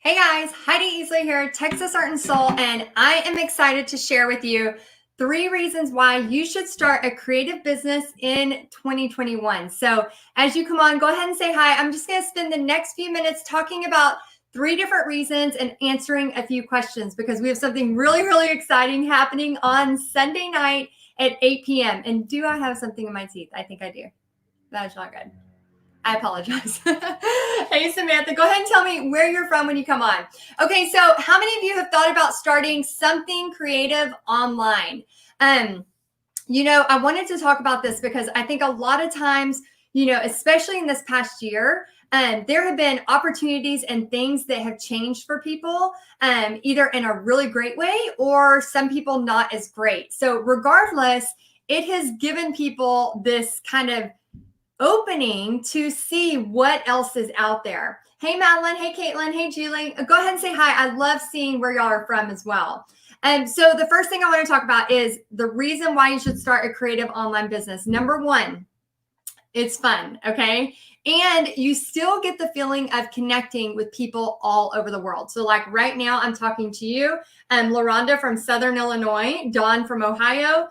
Hey guys, Heidi Easley here, Texas Art and Soul, and I am excited to share with you 3 reasons why you should start a creative business in 2021. So as you come on, go ahead and say hi. I'm just going to spend the next few minutes talking about 3 different reasons and answering a few questions because we have something really exciting happening on Sunday night at 8 p.m. And do I have something in my teeth? I think I do. That's not good. I apologize. Hey, Samantha, go ahead and tell me where you're from when you come on. Okay, so how many of you have thought about starting something creative online? I wanted to talk about this because I think a lot of times, especially in this past year, there have been opportunities and things that have changed for people, either in a really great way or some people not as great. So regardless, it has given people this kind of opening to see what else is out there. Hey, Madeline. Hey, Caitlin. Hey, Julie. Go ahead and say hi. I love seeing where y'all are from as well. And so the first thing I want to talk about is the reason why you should start a creative online business. Number one, it's fun, okay? And you still get the feeling of connecting with people all over the world. So like right now, I'm talking to you, LaRonda from Southern Illinois, Dawn from Ohio,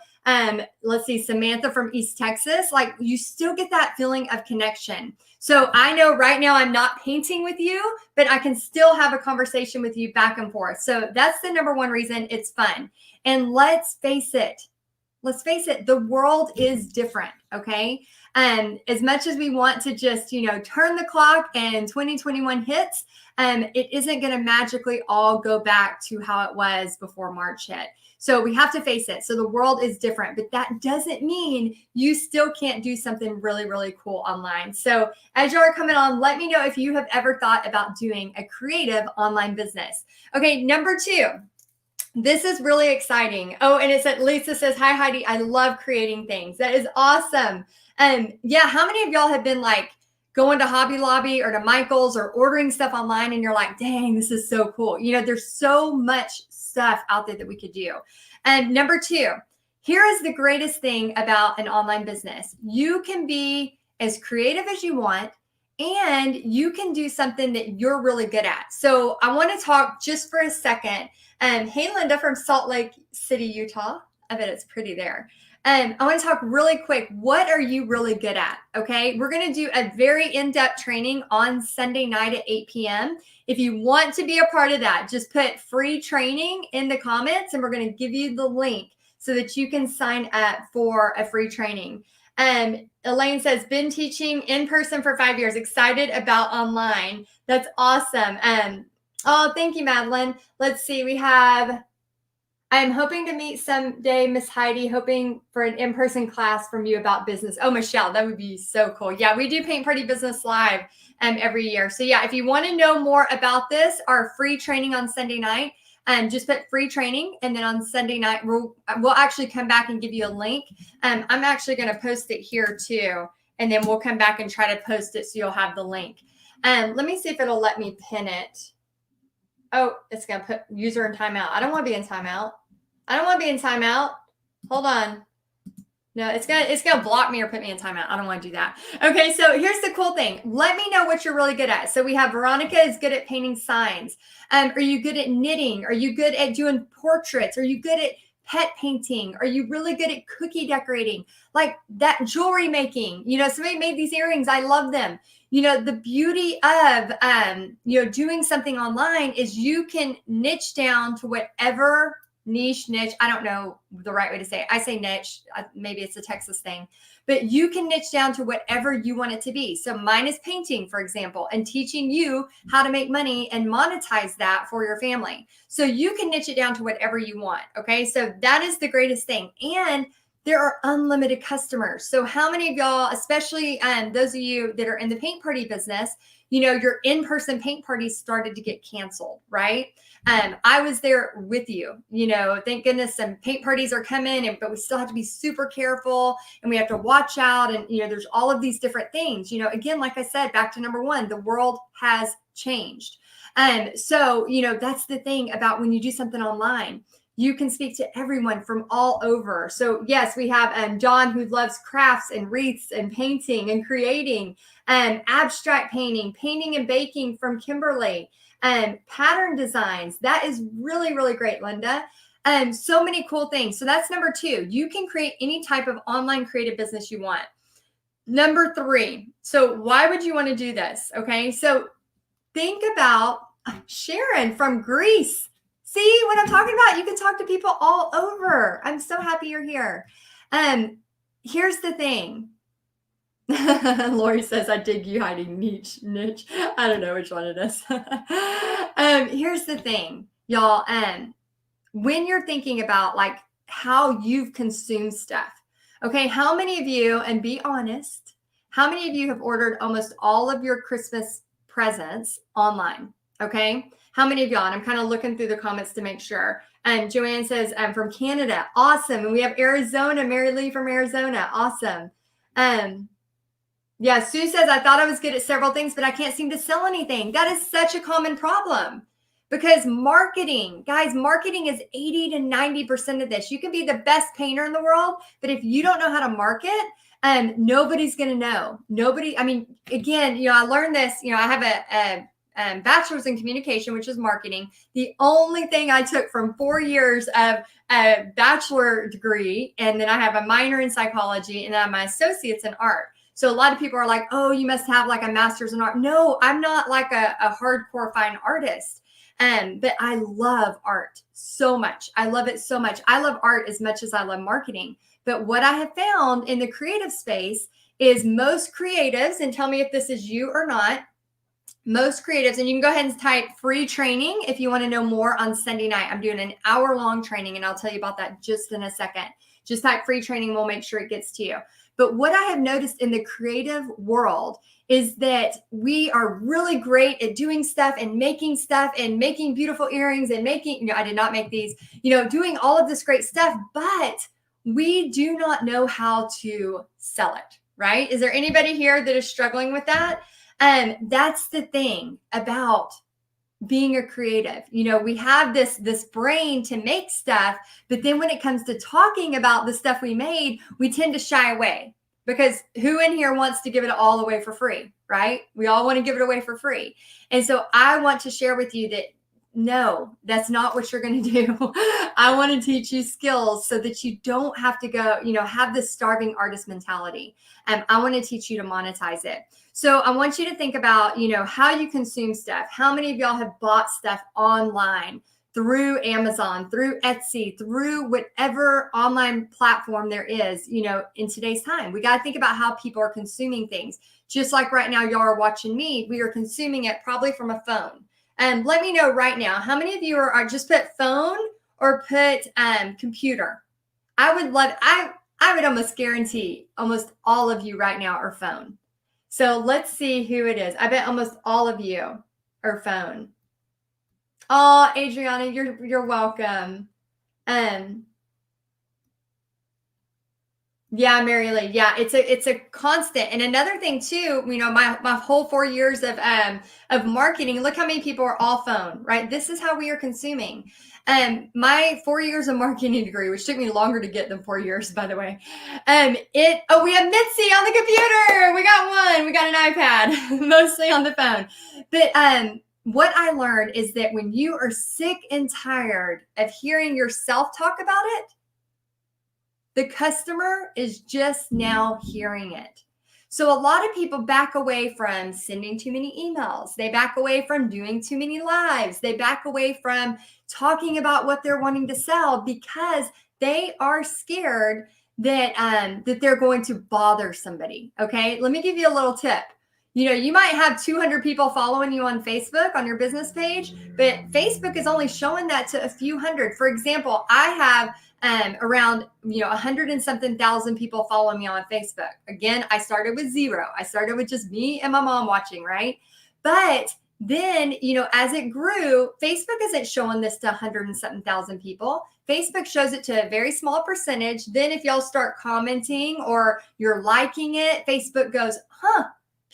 let's see, Samantha from East Texas. Like you still get that feeling of connection. So I know right now I'm not painting with you, but I can still have a conversation with you back and forth. So that's the number one reason it's fun. And let's face it, the world is different, okay? As much as we want to just, turn the clock and 2021 hits, it isn't going to magically all go back to how it was before March hit. So we have to face it. So the world is different, but that doesn't mean you still can't do something really cool online. So as you are coming on, let me know if you have ever thought about doing a creative online business. Okay, number 2. This is really exciting. Oh, and it's Lisa says, hi, Heidi. I love creating things. That is awesome. Yeah, how many of y'all have been like going to Hobby Lobby or to Michael's or ordering stuff online and you're like, dang, this is so cool. There's so much stuff out there that we could do. And number 2, here is the greatest thing about an online business. You can be as creative as you want, and you can do something that you're really good at. So I want to talk just for a second. Hey, Linda from Salt Lake City, Utah. I bet it's pretty there. I want to talk really quick. What are you really good at? Okay. We're going to do a very in-depth training on Sunday night at 8 p.m. If you want to be a part of that, just put free training in the comments and we're going to give you the link so that you can sign up for a free training. Elaine says, been teaching in person for 5 years. Excited about online. That's awesome. Oh, thank you, Madeline. Let's see. We have, I'm hoping to meet someday, Miss Heidi, hoping for an in-person class from you about business. Oh, Michelle, that would be so cool. Yeah, we do Paint Party Business Live every year. So yeah, if you want to know more about this, our free training on Sunday night, just put free training. And then on Sunday night, we'll actually come back and give you a link. I'm actually going to post it here too. And then we'll come back and try to post it so you'll have the link. Let me see if it'll let me pin it. Oh, it's going to put user in timeout. I don't want to be in timeout. Hold on. No, it's gonna block me or put me in timeout. I don't want to do that. Okay, so here's the cool thing. Let me know what you're really good at. So we have Veronica is good at painting signs. Are you good at knitting? Are you good at doing portraits? Are you good at pet painting? Are you really good at cookie decorating? Like that jewelry making. Somebody made these earrings. I love them. The beauty of doing something online is you can niche down to whatever niche. I don't know the right way to say it. I say niche. Maybe it's a Texas thing, but you can niche down to whatever you want it to be. So mine is painting, for example, and teaching you how to make money and monetize that for your family. So you can niche it down to whatever you want. Okay. So that is the greatest thing. And there are unlimited customers. So how many of y'all, especially those of you that are in the paint party business, your in-person paint parties started to get canceled, right? I was there with you, thank goodness some paint parties are coming, but we still have to be super careful and we have to watch out. And, there's all of these different things, again, like I said, back to number 1, the world has changed. So, that's the thing about when you do something online, You can speak to everyone from all over. So yes, we have John, who loves crafts and wreaths and painting and creating, abstract painting and baking from Kimberly, pattern designs. That is really, really great, Linda. So many cool things. So that's number 2. You can create any type of online creative business you want. Number 3. So why would you want to do this? Okay. So think about Sharon from Greece. See what I'm talking about? You can talk to people all over. I'm so happy you're here. Here's the thing. Lori says, I dig you, Heidi. Niche. I don't know which one it is. Here's the thing, y'all. When you're thinking about like how you've consumed stuff, okay, how many of you, and be honest, how many of you have ordered almost all of your Christmas presents online? Okay. How many of y'all? And I'm kind of looking through the comments to make sure. And Joanne says, I'm from Canada. Awesome. And we have Arizona, Mary Lee from Arizona. Awesome. Yeah, Sue says, I thought I was good at several things, but I can't seem to sell anything. That is such a common problem because marketing, guys, marketing is 80 to 90% of this. You can be the best painter in the world, but if you don't know how to market, nobody's going to know. Nobody, I mean, again, I learned this, I have a bachelor's in communication, which is marketing. The only thing I took from 4 years of a bachelor degree, and then I have a minor in psychology, and then I have my associates in art. So a lot of people are like, oh, you must have like a master's in art. No, I'm not like a hardcore fine artist. But I love art so much. I love it so much. I love art as much as I love marketing. But what I have found in the creative space is most creatives, and tell me if this is you or not, most creatives, and you can go ahead and type free training if you want to know more on Sunday night. I'm doing an hour-long training, and I'll tell you about that just in a second. Just type free training. We'll make sure it gets to you. But what I have noticed in the creative world is that we are really great at doing stuff and making beautiful earrings and making, I did not make these, doing all of this great stuff, but we do not know how to sell it, right? Is there anybody here that is struggling with that? That's the thing about being a creative. We have this brain to make stuff, but then when it comes to talking about the stuff we made, we tend to shy away because who in here wants to give it all away for free, right? We all want to give it away for free. And so I want to share with you that no, that's not what you're going to do. I want to teach you skills so that you don't have to go, have this starving artist mentality. I want to teach you to monetize it. So I want you to think about, how you consume stuff. How many of y'all have bought stuff online through Amazon, through Etsy, through whatever online platform there is, in today's time? We got to think about how people are consuming things. Just like right now, y'all are watching me, we are consuming it probably from a phone. Let me know right now, how many of you are just put phone or put computer? I would almost guarantee almost all of you right now are phone. So let's see who it is. I bet almost all of you are phone. Oh, Adriana, you're welcome. Yeah, Mary Lee. Yeah, it's a constant. And another thing too, my whole 4 years of marketing, look how many people are all phone, right? This is how we are consuming. My 4 years of marketing degree, which took me longer to get than 4 years, by the way. We have Mitzi on the computer. We got one. We got an iPad, mostly on the phone. But what I learned is that when you are sick and tired of hearing yourself talk about it, the customer is just now hearing it. So a lot of people back away from sending too many emails. They back away from doing too many lives. They back away from talking about what they're wanting to sell because they are scared that they're going to bother somebody. Okay, let me give you a little tip. You might have 200 people following you on Facebook on your business page, but Facebook is only showing that to a few hundred. For example, I have around 100 and something thousand people follow me on Facebook. Again, I started with 0. I started with just me and my mom watching, right? But then, as it grew, Facebook isn't showing this to 100 and something thousand people. Facebook shows it to a very small percentage. Then if y'all start commenting or you're liking it, Facebook goes,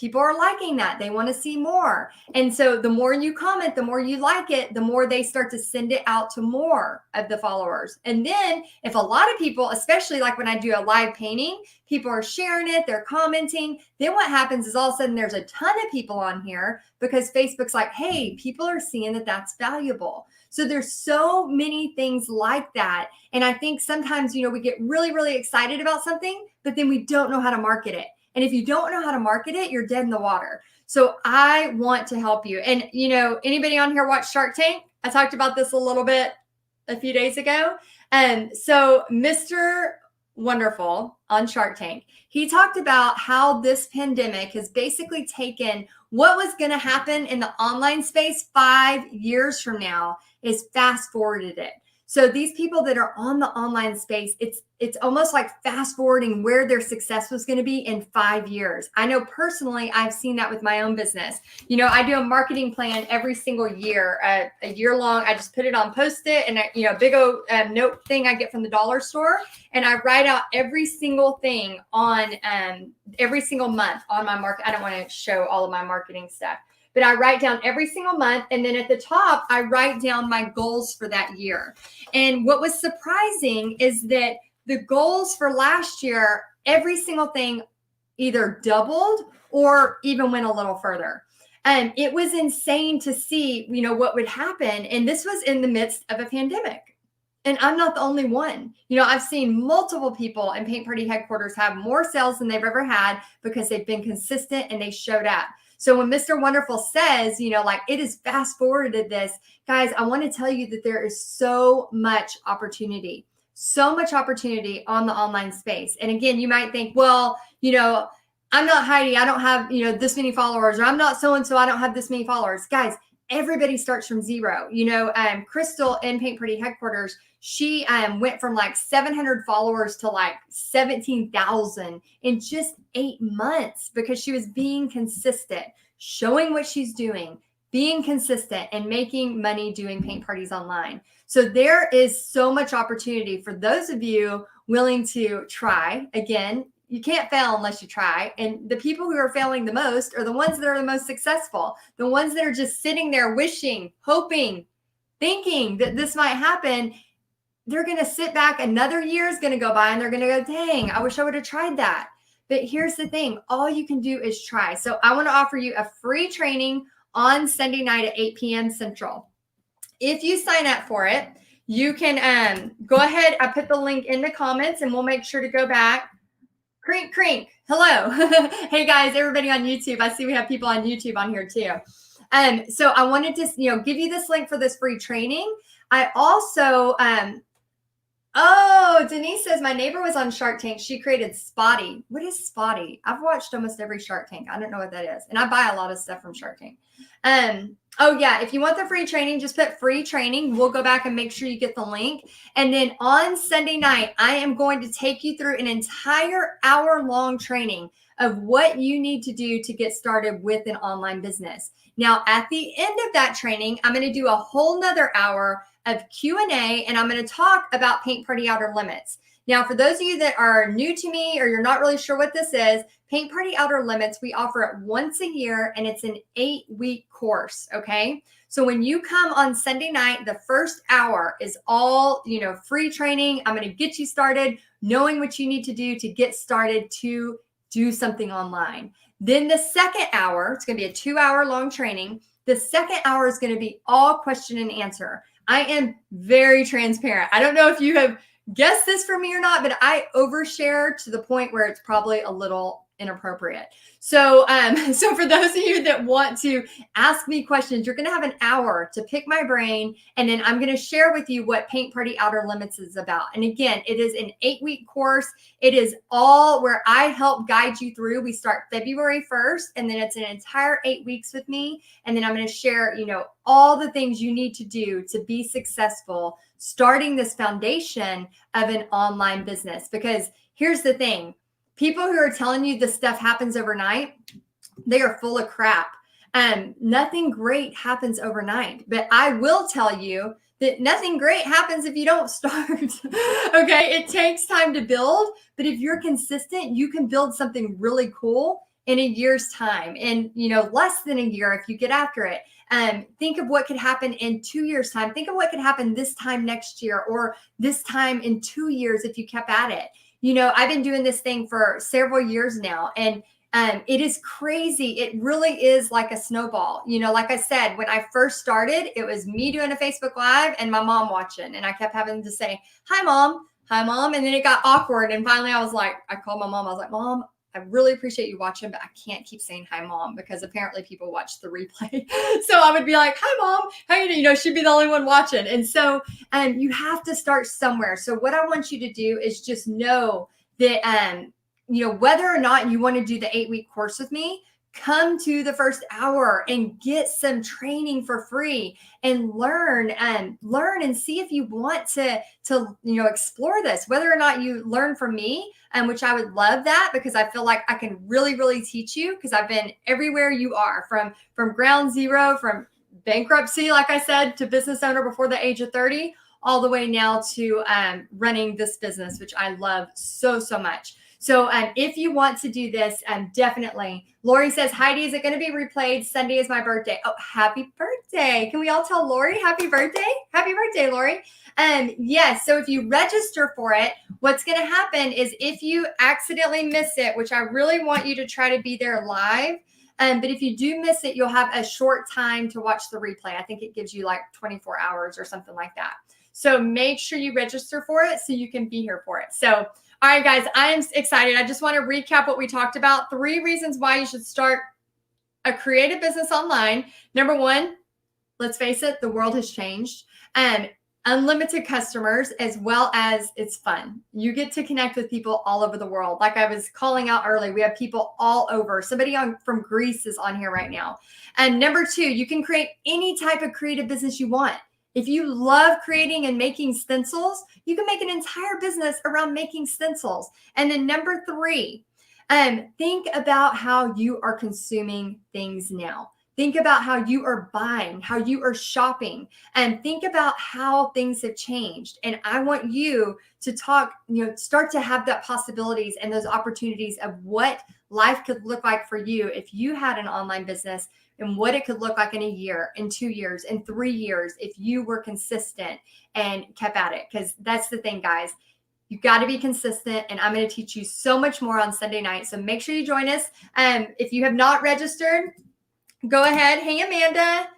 people are liking that. They want to see more. And so the more you comment, the more you like it, the more they start to send it out to more of the followers. And then if a lot of people, especially like when I do a live painting, people are sharing it, they're commenting, then what happens is all of a sudden there's a ton of people on here because Facebook's like, hey, people are seeing that that's valuable. So there's so many things like that. And I think sometimes, we get really, really excited about something, but then we don't know how to market it. And if you don't know how to market it, you're dead in the water. So I want to help you. And, anybody on here watch Shark Tank? I talked about this a little bit a few days ago. And so Mr. Wonderful on Shark Tank, he talked about how this pandemic has basically taken what was going to happen in the online space 5 years from now is fast forwarded it. So these people that are on the online space, it's almost like fast forwarding where their success was going to be in 5 years. I know personally, I've seen that with my own business. I do a marketing plan every single year, a year long. I just put it on Post-it and a big old note thing I get from the dollar store, and I write out every single thing on every single month on my market. I don't want to show all of my marketing stuff, but I write down every single month. And then at the top, I write down my goals for that year. And what was surprising is that the goals for last year, every single thing either doubled or even went a little further. And it was insane to see, what would happen. And this was in the midst of a pandemic. And I'm not the only one. I've seen multiple people in Paint Party headquarters have more sales than they've ever had because they've been consistent and they showed up. So when Mr. Wonderful says, it is fast forwarded this, guys, I want to tell you that there is so much opportunity on the online space. And again, you might think, well, I'm not Heidi. I don't have, this many followers, or I'm not so-and-so. I don't have this many followers. Guys, everybody starts from zero. Crystal in Paint Pretty headquarters, she went from like 700 followers to like 17,000 in just 8 months because she was being consistent, showing what she's doing, being consistent, and making money doing paint parties online. So there is so much opportunity for those of you willing to try. Again, you can't fail unless you try. And the people who are failing the most are the ones that are the most successful, the ones that are just sitting there wishing, hoping, thinking that this might happen. They're going to sit back. Another year is going to go by and they're going to go, dang, I wish I would have tried that. But here's the thing. All you can do is try. So I want to offer you a free training on Sunday night at 8 p.m. Central. If you sign up for it, you can go ahead. I put the link in the comments and we'll make sure to go back. Crink, crink. Hello. Hey guys, everybody on YouTube. I see we have people on YouTube on here too. So I wanted to, give you this link for this free training. I also, Denise says my neighbor was on Shark Tank. She created Spotty. What is Spotty? I've watched almost every Shark Tank. I don't know what that is. And I buy a lot of stuff from Shark Tank. Oh yeah, if you want the free training, just put free training. We'll go back and make sure you get the link. And then on Sunday night, I am going to take you through an entire hour-long training of what you need to do to get started with an online business. Now, at the end of that training, I'm going to do a whole nother hour of Q&A, and I'm going to talk about Paint Party Outer Limits. Now, for those of you that are new to me or you're not really sure what this is, Paint Party Outer Limits, we offer it once a year, and it's an 8-week course, okay? So when you come on Sunday night, the first hour is all, free training. I'm going to get you started knowing what you need to do to get started to do something online. Then the second hour, it's going to be a 2-hour long training. The second hour is going to be all question and answer. I am very transparent. I don't know if you have guessed this from me or not, but I overshare to the point where it's probably a little inappropriate. So for those of you that want to ask me questions, you're going to have an hour to pick my brain, and then I'm going to share with you what Paint Party Outer Limits is about. And again, it is an 8-week course. It is all where I help guide you through. We start February 1st, and then it's an entire 8 weeks with me. And then I'm going to share, all the things you need to do to be successful starting this foundation of an online business. Because here's the thing. People who are telling you this stuff happens overnight, they are full of crap. Nothing great happens overnight. But I will tell you that nothing great happens if you don't start. Okay, it takes time to build. But if you're consistent, you can build something really cool in a year's time, in less than a year if you get after it. Think of what could happen in 2 years' time. Think of what could happen this time next year, or this time in 2 years if you kept at it. I've been doing this thing for several years now, and it is crazy. It really is like a snowball. Like I said, when I first started, it was me doing a Facebook Live and my mom watching. And I kept having to say, hi, mom. Hi, mom. And then it got awkward. And finally I called my mom. I was like, Mom, I really appreciate you watching, but I can't keep saying hi, mom, because apparently people watch the replay. So I would be like, hi, mom. How you doing? She'd be the only one watching. And so you have to start somewhere. So what I want you to do is just know that, whether or not you want to do the 8-week course with me, come to the first hour and get some training for free and learn and see if you want to explore this, whether or not you learn from me, which I would love that, because I feel like I can really, really teach you, because I've been everywhere you are, from ground zero, from bankruptcy, like I said, to business owner before the age of 30, all the way now to running this business, which I love so, so much. So if you want to do this, definitely. Lori says, Heidi, is it going to be replayed? Sunday is my birthday. Oh, happy birthday. Can we all tell Lori happy birthday? Happy birthday, Lori. Yes. So if you register for it, what's going to happen is if you accidentally miss it, which I really want you to try to be there live. But if you do miss it, you'll have a short time to watch the replay. I think it gives you like 24 hours or something like that. So make sure you register for it so you can be here for it. So all right, guys, I am excited. I just want to recap what we talked about. 3 reasons why you should start a creative business online. Number 1, let's face it, the world has changed. Unlimited customers, as well as it's fun. You get to connect with people all over the world. Like I was calling out early, we have people all over. Somebody from Greece is on here right now. And number 2, you can create any type of creative business you want. If you love creating and making stencils, you can make an entire business around making stencils. And then number 3, think about how you are consuming things now. Think about how you are buying, how you are shopping, and think about how things have changed. And I want you to start to have that possibilities and those opportunities of what life could look like for you if you had an online business, and what it could look like in a year, in 2 years, in 3 years, if you were consistent and kept at it. Because that's the thing, guys. You got to be consistent, and I'm going to teach you so much more on Sunday night. So make sure you join us. If you have not registered, go ahead. Hey, Amanda.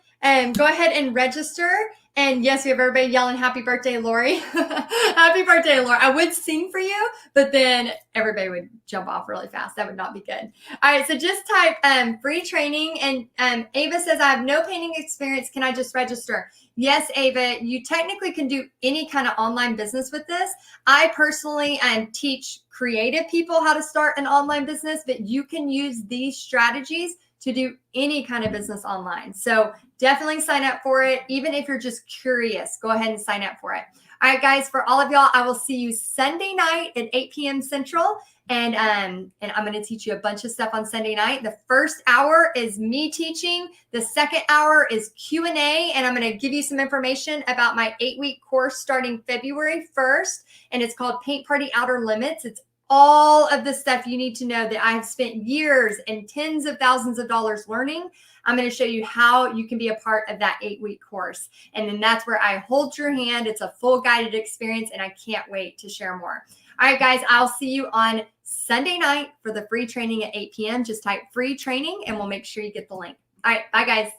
Go ahead and register. And yes, we have everybody yelling, happy birthday, Lori. Happy birthday, Lori. I would sing for you, but then everybody would jump off really fast. That would not be good. All right, so just type free training. And Ava says, I have no painting experience. Can I just register? Yes, Ava, you technically can do any kind of online business with this. I personally teach creative people how to start an online business, but you can use these strategies to do any kind of business online. So definitely sign up for it. Even if you're just curious, go ahead and sign up for it. All right, guys, for all of y'all, I will see you Sunday night at 8 p.m. Central. And I'm going to teach you a bunch of stuff on Sunday night. The first hour is me teaching. The second hour is Q&A. And I'm going to give you some information about my 8-week course starting February 1st. And it's called Paint Party Outer Limits. It's all of the stuff you need to know that I have spent years and tens of thousands of dollars learning. I'm going to show you how you can be a part of that 8-week course. And then that's where I hold your hand. It's a full guided experience, and I can't wait to share more. All right, guys, I'll see you on Sunday night for the free training at 8 p.m. Just type free training, and we'll make sure you get the link. All right, bye, guys.